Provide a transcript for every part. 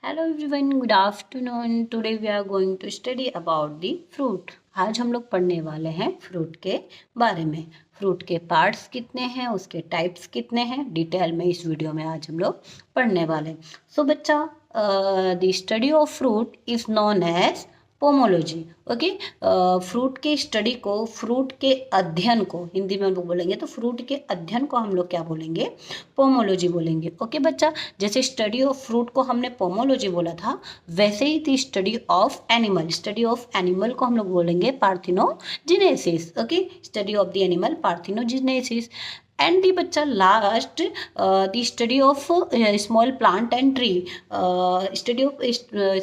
Hello everyone, good afternoon. Today we are going to study about the fruit. आज हम लोग पढ़ने वाले हैं फ्रूट के बारे में। फ्रूट के पार्ट्स कितने हैं, उसके टाइप्स कितने हैं, डिटेल में इस वीडियो में आज हम लोग पढ़ने वाले हैं। सो बच्चा, the study of fruit is known as pomology. Okay, fruit के स्टडी को, फ्रूट के अध्ययन को हिंदी में हम लोग बोलेंगे तो फ्रूट के अध्ययन को हम लोग क्या बोलेंगे? पोमोलॉजी बोलेंगे। ओके बच्चा, जैसे स्टडी ऑफ फ्रूट को हमने पोमोलॉजी बोला था, वैसे ही थी study of animal. Study of animal को हम लोग बोलेंगे parthenogenesis. Okay, study of the animal parthenogenesis. And the बच्चा last, the study of small plant and tree. Study of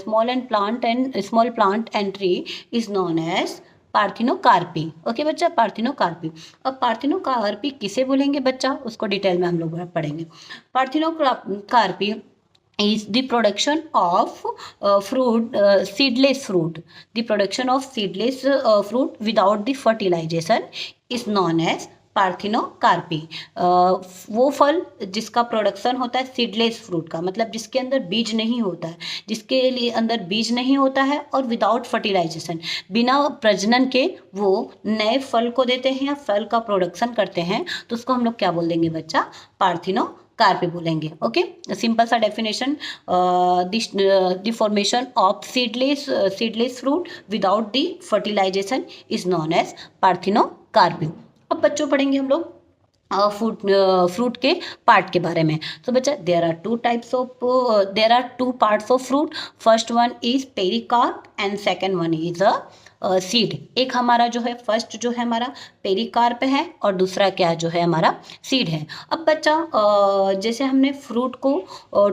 small plant and tree is known as parthenocarpy. Okay बच्चा, parthenocarpy. अब parthenocarpy किसे बोलेंगे बच्चा, उसको डिटेल में हम लोग पढ़ेंगे। Parthenocarpy is the production of seedless fruit. The production of seedless fruit without the fertilization is known as parthenocarpy. वो फल जिसका प्रोडक्शन होता है सीडलेस फ्रूट का, मतलब जिसके अंदर बीज नहीं होता है, जिसके लिए अंदर बीज नहीं होता है और विदाउट फर्टिलाइजेशन, बिना प्रजनन के वो नए फल को देते हैं या फल का प्रोडक्शन करते हैं, तो उसको हम लोग क्या बोल देंगे बच्चा? पार्थिनोकार्पी बोलेंगे। ओके, सिंपल सा definition, the formation of seedless fruit without the fertilization is known as parthenocarpy. अब बच्चों पढ़ेंगे हम लोग फ्रूट के पार्ट के बारे में। तो बच्चा, there are two parts of fruit. First one is pericarp and second one is seed. एक हमारा जो है फर्स्ट जो है हमारा पेरिकार्प है और दूसरा क्या जो है हमारा सीड है। अब बच्चा, जैसे हमने फ्रूट को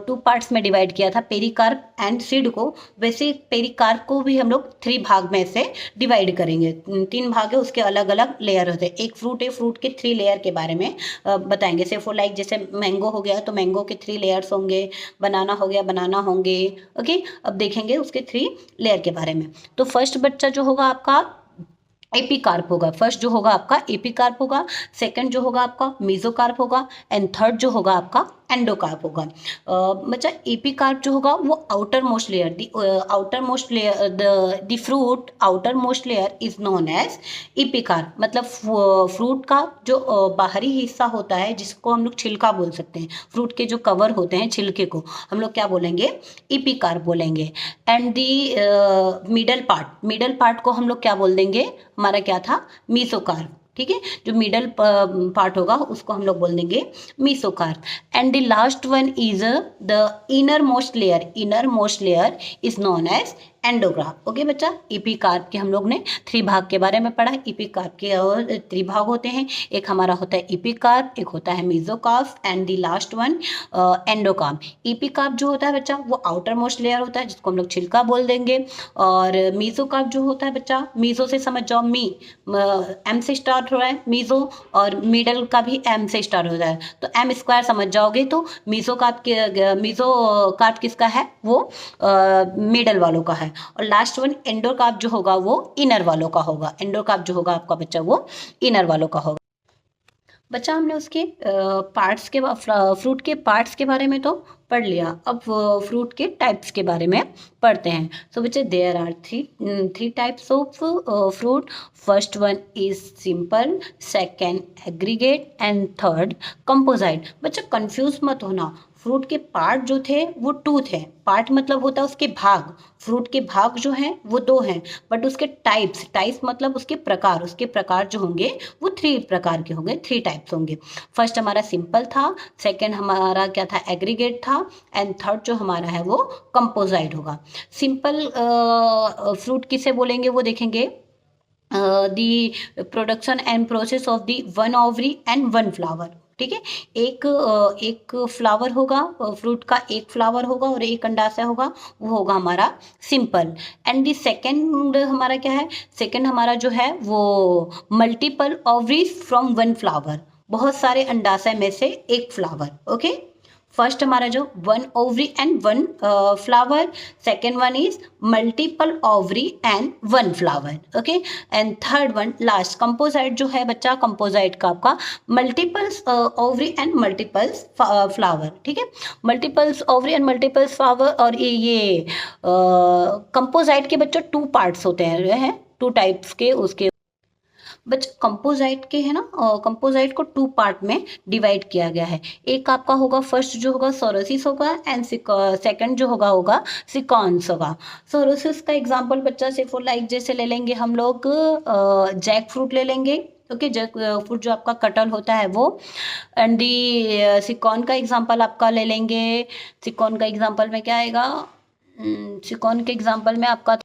टू पार्ट्स में डिवाइड किया था, पेरिकार्प एंड सीड को, वैसे पेरिकार्प को भी हम लोग 3 भाग में से डिवाइड करेंगे। 3 भाग है, उसके अलग अलग लेयर होते हैं। एक फ्रूट है, फ्रूट के 3 लेयर के बारे में बताएंगे। से फॉर लाइक, जैसे मैंगो हो गया तो मैंगो के 3 लेयर्स होंगे, बनाना हो गया बनाना होंगे। ओके, अब देखेंगे उसके 3 लेयर के बारे में। तो फर्स्ट बच्चा जो होगा आपका एपिकार्प होगा। फर्स्ट जो होगा आपका एपिकार्प होगा, सेकंड जो होगा आपका मेसोकार्प होगा, एंड थर्ड जो होगा आपका एंडोकार्प होगा। बच्चा, एपिकार्प जो होगा वो outermost layer, the fruit outermost layer is known as epicarp. मतलब फ्रूट का जो बाहरी हिस्सा होता है, जिसको हम लोग छिलका बोल सकते हैं, फ्रूट के जो कवर होते हैं छिलके को हम लोग क्या बोलेंगे? एपिकार्प बोलेंगे। एंड दी मिडल पार्ट को हम लोग क्या बोल देंगे? हमारा क्या था? मेसोकार्प। ठीक है, जो मिडल पार्ट होगा उसको हम लोग बोल देंगे mesocarp. And the last one is the innermost layer is known as endocarp. Okay बच्चा, एपिकार्प के हम लोग ने 3 भाग के बारे में पढ़ा। एपिकार्प के और 3 भाग होते हैं। एक हमारा होता है एपिकार्प, एक होता है mesocarp, and the last one endocarp. Epicarp जो होता है बच्चा वो आउटर मोस्ट लेयर होता है, जिसको हम लोग छिलका बोल देंगे। और मेसोकार्प जो होता है बच्चा, मेसो से समझ जाओ, एम से स्टार्ट हो रहा है मीजो, और मिडल का भी एम से स्टार्ट हो रहा है, तो एम स्क्वायर समझ जाओगे। तो मेसोकार्प किसका है? वो मिडल वालों का है। और लास्ट वन एंडोकार्प जो होगा वो इनर वालों का होगा। एंडोकार्प जो होगा आपका बच्चा वो इनर वालों का होगा। बच्चा, हमने उसके पार्ट्स के फ्रूट के पार्ट्स के बारे में तो पढ़ लिया। अब फ्रूट के टाइप्स के बारे में पढ़ते हैं। सो बच्चे, there are three types of fruit. First one is simple, second aggregate, and third composite. बच्चा, कंफ्यूज मत होना, फ्रूट के पार्ट जो थे वो 2 थे। पार्ट मतलब होता है उसके भाग। फ्रूट के भाग जो हैं वो 2 हैं, बट उसके टाइप्स मतलब उसके प्रकार जो होंगे वो 3 प्रकार के होंगे, 3 टाइप्स होंगे। फर्स्ट हमारा सिंपल था, सेकंड हमारा क्या था? एग्रीगेट था, एंड थर्ड जो हमारा है वो कंपोजाइट होगा। सिंपल फ्रूट किसे बोलेंगे वो देखेंगे। The production and process of the 1 ovary and 1 flower. ठीक है, एक फ्लावर होगा, फ्रूट का एक फ्लावर होगा और एक अंडाशय होगा, वो होगा हमारा सिंपल। एंड दी सेकेंड हमारा क्या है? सेकेंड हमारा जो है वो मल्टीपल ओवरीज फ्रॉम 1 फ्लावर, बहुत सारे अंडाशय में से एक फ्लावर। ओके, फर्स्ट हमारा जो one ovary and one flower, second one is multiple ovary and one flower, okay. And third one last composite जो है बच्चा, कंपोजाइट का आपका multiples ovary and multiples flower, ठीक है। Multiples ovary and multiples flower, और ये कंपोजाइट के बच्चों 2 पार्ट्स होते हैं, 2 टाइप्स के उसके बच्चा कंपोजाइट के है ना, कंपोजाइट को 2 पार्ट में डिवाइड किया गया है। एक आपका होगा फर्स्ट जो होगा सोरोसिस होगा, एंड सेकंड जो होगा सिकॉन्स होगा। सोरोसिस का एग्जांपल बच्चा से फॉर लाइक जैसे ले लेंगे हम लोग जैक फ्रूट ले लेंगे, ओके। जैक फ्रूट जो आपका कटल होता है वो। एंड दी सिकॉन का एग्जांपल आपका ले लेंगे, सिकॉन का एग्जांपल में क्या आएगा, सिकॉन के एग्जांपल में आपका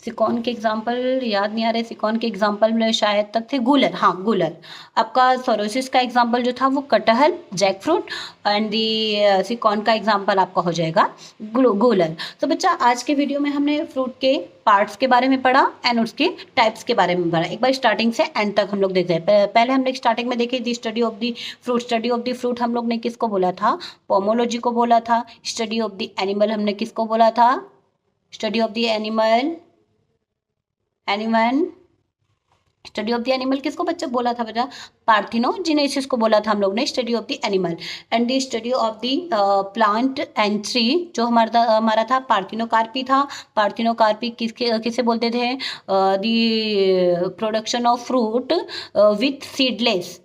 सिकॉन के एग्जाम्पल याद नहीं आ रहे, सिकॉन के एग्जाम्पल में शायद तक थे गूलर, हाँ गूलर। आपका सोरोसिस का एग्जाम्पल जो था वो कटहल, जैक फ्रूट, एंड दी सिकॉन का एग्जाम्पल आपका हो जाएगा गूलर। तो बच्चा आज के वीडियो में हमने फ्रूट के पार्ट्स के बारे में पढ़ा एंड उसके टाइप्स के बारे में पढ़ा। एक बार स्टार्टिंग से एंड तक हम लोग देखते हैं। पहले हमने स्टार्टिंग में देखे the study of the fruit. Study of the fruit हम लोग ने किसको बोला था, पोमोलॉजी को बोला था। स्टडी ऑफ दी एनिमल हमने किसको बोला था, study of the animal study of the animal किसको बच्चा बोला था बेटा, पार्थिनोजेनेसिस को बोला था हम लोग ने, study of the animal. And the study of the plant and tree जो हमारा था पार्थिनोकार्पी था। पार्थिनोकार्पी किसे बोलते थे, the production of fruit with seedless,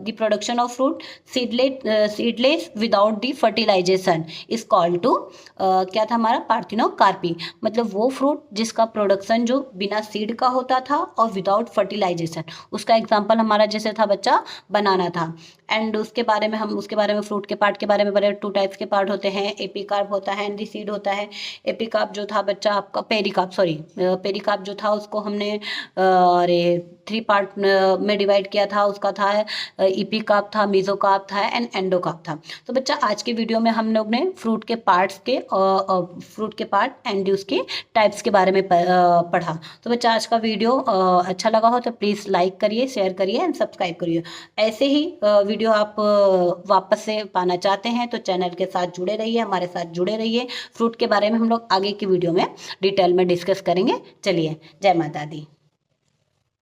the production of fruit seedless without the fertilization is called to क्या था हमारा, पार्थिनोकार्पी। मतलब वो फ्रूट जिसका प्रोडक्शन जो बिना सीड का होता था और विदाउट फर्टिलाइजेशन, उसका एग्जांपल हमारा जैसे था बच्चा बनाना था। एंड उसके बारे में फ्रूट के पार्ट के बारे में बड़े 2 टाइप्स के पार्ट होते हैं, एपिकार्प होता है एंड दी सीड होता है। एपिकार्प जो था बच्चा आपका पेरिकार्प जो था उसको हमने 3 पार्ट में डिवाइड किया था। उसका था इपिकार्प था, मेसोकार्प था एंड एंडोकार्प था। तो बच्चा आज के वीडियो में हम लोग ने फ्रूट के पार्ट एंड उसके टाइप्स के बारे में पढ़ा। तो बच्चा आज का वीडियो अच्छा लगा हो तो प्लीज़ लाइक करिए, शेयर करिए एंड सब्सक्राइब करिए। ऐसे ही वीडियो आप वापस से पाना चाहते हैं तो चैनल के साथ जुड़े रहिए, हमारे साथ जुड़े रहिए। फ्रूट के बारे में हम लोग आगे की वीडियो में डिटेल में डिस्कस करेंगे। चलिए, जय माता दी।